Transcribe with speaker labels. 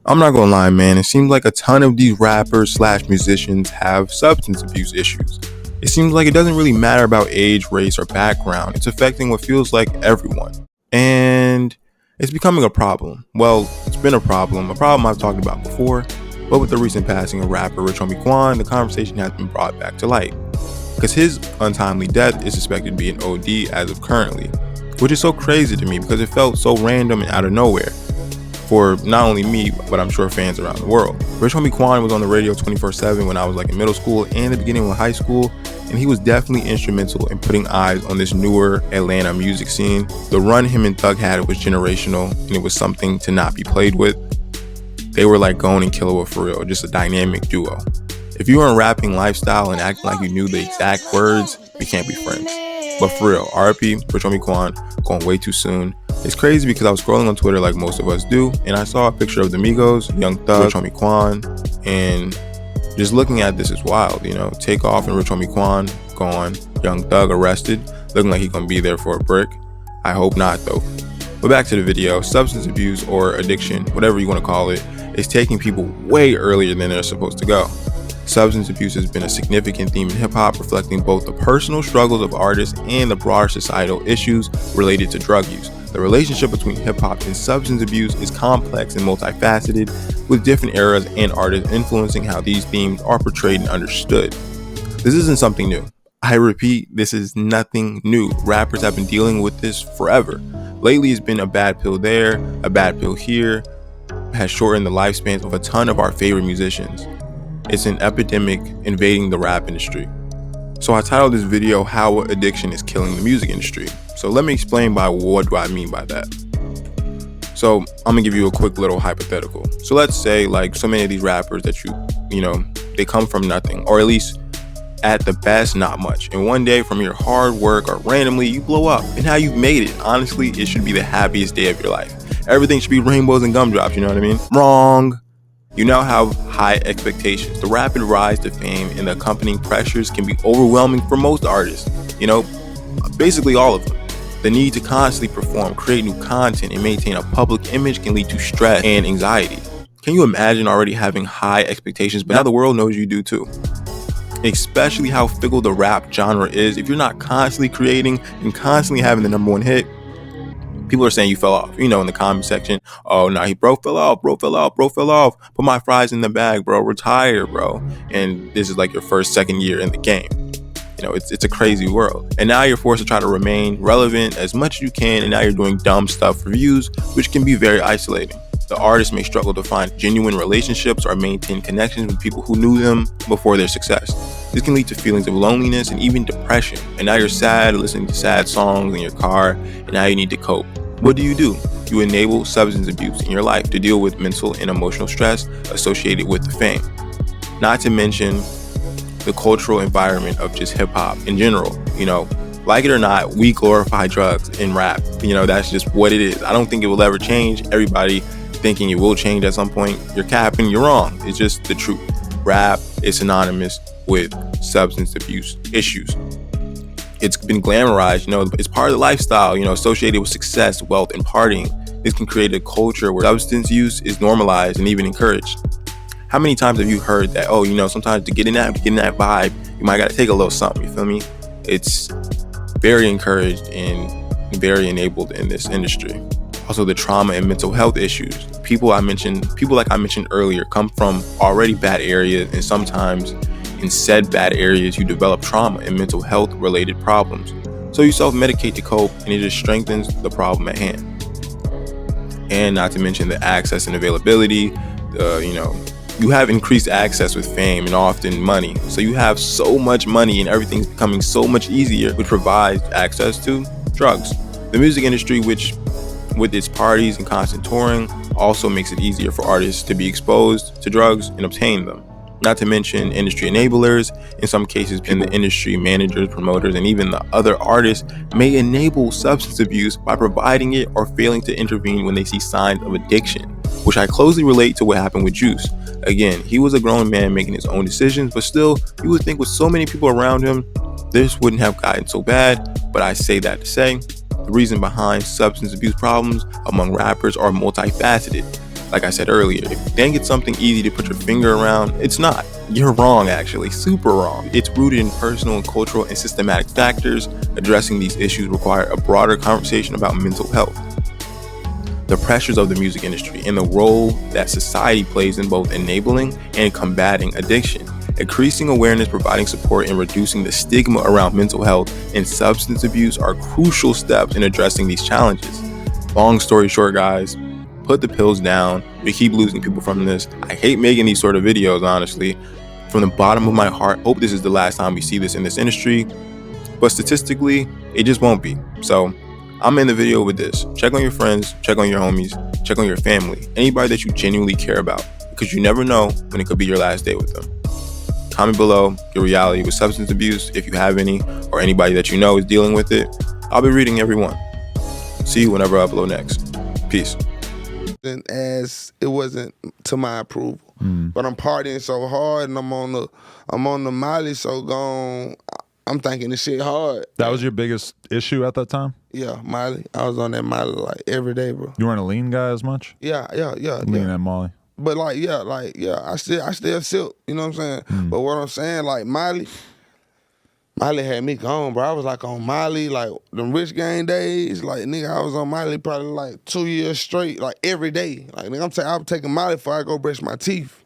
Speaker 1: I'm not gonna lie, man, it seems like a ton of these rappers slash musicians have substance abuse issues. It seems like it doesn't really matter about age, race, or background. It's affecting what feels like everyone. And it's becoming a problem. Well, it's been a problem I've talked about before, but with the recent passing of rapper Rich Homie Quan, the conversation has been brought back to light. Because his untimely death is suspected to be an OD as of currently, which is so crazy to me because it felt so random and out of nowhere for not only me, but I'm sure fans around the world. Rich Homie Quan was on the radio 24/7 when I was in middle school and the beginning of high school, and he was definitely instrumental in putting eyes on this newer Atlanta music scene. The run him and Thug had was generational, and it was something to not be played with. They were like Gone and Killer for real, just a dynamic duo. If you were in rapping lifestyle and acting like you knew the exact words, we can't be friends. But for real, RIP, Rich Homie Quan, going way too soon. It's crazy because I was scrolling on Twitter like most of us do, and I saw a picture of the Migos, Young Thug, Rich Homie Quan, and just looking at this is wild, Takeoff and Rich Homie Quan gone, Young Thug arrested, looking like he's gonna be there for a brick. I hope not though. But back to the video, substance abuse or addiction, whatever you want to call it, is taking people way earlier than they're supposed to go. Substance abuse has been a significant theme in hip-hop, reflecting both the personal struggles of artists and the broader societal issues related to drug use. The relationship between hip-hop and substance abuse is complex and multifaceted, with different eras and artists influencing how these themes are portrayed and understood. This isn't something new. I repeat, this is nothing new. Rappers have been dealing with this forever. Lately, it's been a bad pill there, a bad pill here, has shortened the lifespans of a ton of our favorite musicians. It's an epidemic invading the rap industry. So I titled this video, How Addiction is Killing the Music Industry. So let me explain by what do I mean by that. So I'm gonna give you a quick little hypothetical. So let's say like so many of these rappers that they come from nothing, or at least at the best, not much. And one day from your hard work or randomly you blow up. And how you've made it, honestly, it should be the happiest day of your life. Everything should be rainbows and gumdrops, you know what I mean? Wrong. You now have high expectations. The rapid rise to fame and the accompanying pressures can be overwhelming for most artists, basically all of them. The need to constantly perform, create new content, and maintain a public image can lead to stress and anxiety. Can you imagine already having high expectations, but now the world knows you do too? Especially how fickle the rap genre is. If you're not constantly creating and constantly having the number one hit, people are saying you fell off, in the comment section. Oh, no, bro fell off. Put my fries in the bag, bro. Retire, bro. And this is like your first, second year in the game. It's a crazy world. And now you're forced to try to remain relevant as much as you can. And now you're doing dumb stuff for views, which can be very isolating. The artist may struggle to find genuine relationships or maintain connections with people who knew them before their success. This can lead to feelings of loneliness and even depression. And now you're sad, listening to sad songs in your car, and now you need to cope. What do? You enable substance abuse in your life to deal with mental and emotional stress associated with the fame. Not to mention the cultural environment of just hip-hop in general. Like it or not, we glorify drugs in rap. That's just what it is. I don't think it will ever change. Everybody thinking it will change at some point, you're capping, you're wrong. It's just the truth. Rap is synonymous with substance abuse issues. It's been glamorized, it's part of the lifestyle, associated with success, wealth, and partying. This can create a culture where substance use is normalized and even encouraged. How many times have you heard that, sometimes to get in that vibe, you might gotta take a little something, you feel me? It's very encouraged and very enabled in this industry. Also, the trauma and mental health issues. People like I mentioned earlier, come from already bad areas, and sometimes in said bad areas, you develop trauma and mental health related problems. So you self-medicate to cope, and it just strengthens the problem at hand. And not to mention the access and availability. You have increased access with fame and often money. So you have so much money and everything's becoming so much easier, which provides access to drugs. The music industry, which with its parties and constant touring, also makes it easier for artists to be exposed to drugs and obtain them. Not to mention industry enablers. In some cases, in the industry, managers, promoters, and even the other artists may enable substance abuse by providing it or failing to intervene when they see signs of addiction, which I closely relate to what happened with Juice. Again, he was a grown man making his own decisions, but still, you would think with so many people around him, this wouldn't have gotten so bad. But I say that to say, the reason behind substance abuse problems among rappers are multifaceted. Like I said earlier, if you think it's something easy to put your finger around, it's not. You're wrong, actually, super wrong. It's rooted in personal, cultural, and systematic factors. Addressing these issues require a broader conversation about mental health, the pressures of the music industry, and the role that society plays in both enabling and combating addiction. Increasing awareness, providing support, and reducing the stigma around mental health and substance abuse are crucial steps in addressing these challenges. Long story short, guys, put the pills down. We keep losing people from this. I hate making these sort of videos, honestly. From the bottom of my heart, hope this is the last time we see this in this industry. But statistically, it just won't be. So I'm in the video with this. Check on your friends, check on your homies, check on your family, anybody that you genuinely care about, because you never know when it could be your last day with them. Comment below your reality with substance abuse, if you have any, or anybody that you know is dealing with it. I'll be reading every one. See you whenever I upload next. Peace.
Speaker 2: And as it wasn't to my approval, but I'm partying so hard, and I'm on the Molly so gone. I'm thinking this shit hard.
Speaker 3: That was your biggest issue at that time?
Speaker 2: Yeah, Molly. I was on that Molly like every day, bro.
Speaker 3: You weren't a lean guy as much?
Speaker 2: Yeah.
Speaker 3: Lean and Molly.
Speaker 2: But I still silk, you know what I'm saying? But what I'm saying, like Molly had me gone, bro. I was like on Molly, like them Rich Gang days. Like, nigga, I was on Molly probably like 2 years straight, like every day. Like, nigga, I was taking Molly before I go brush my teeth.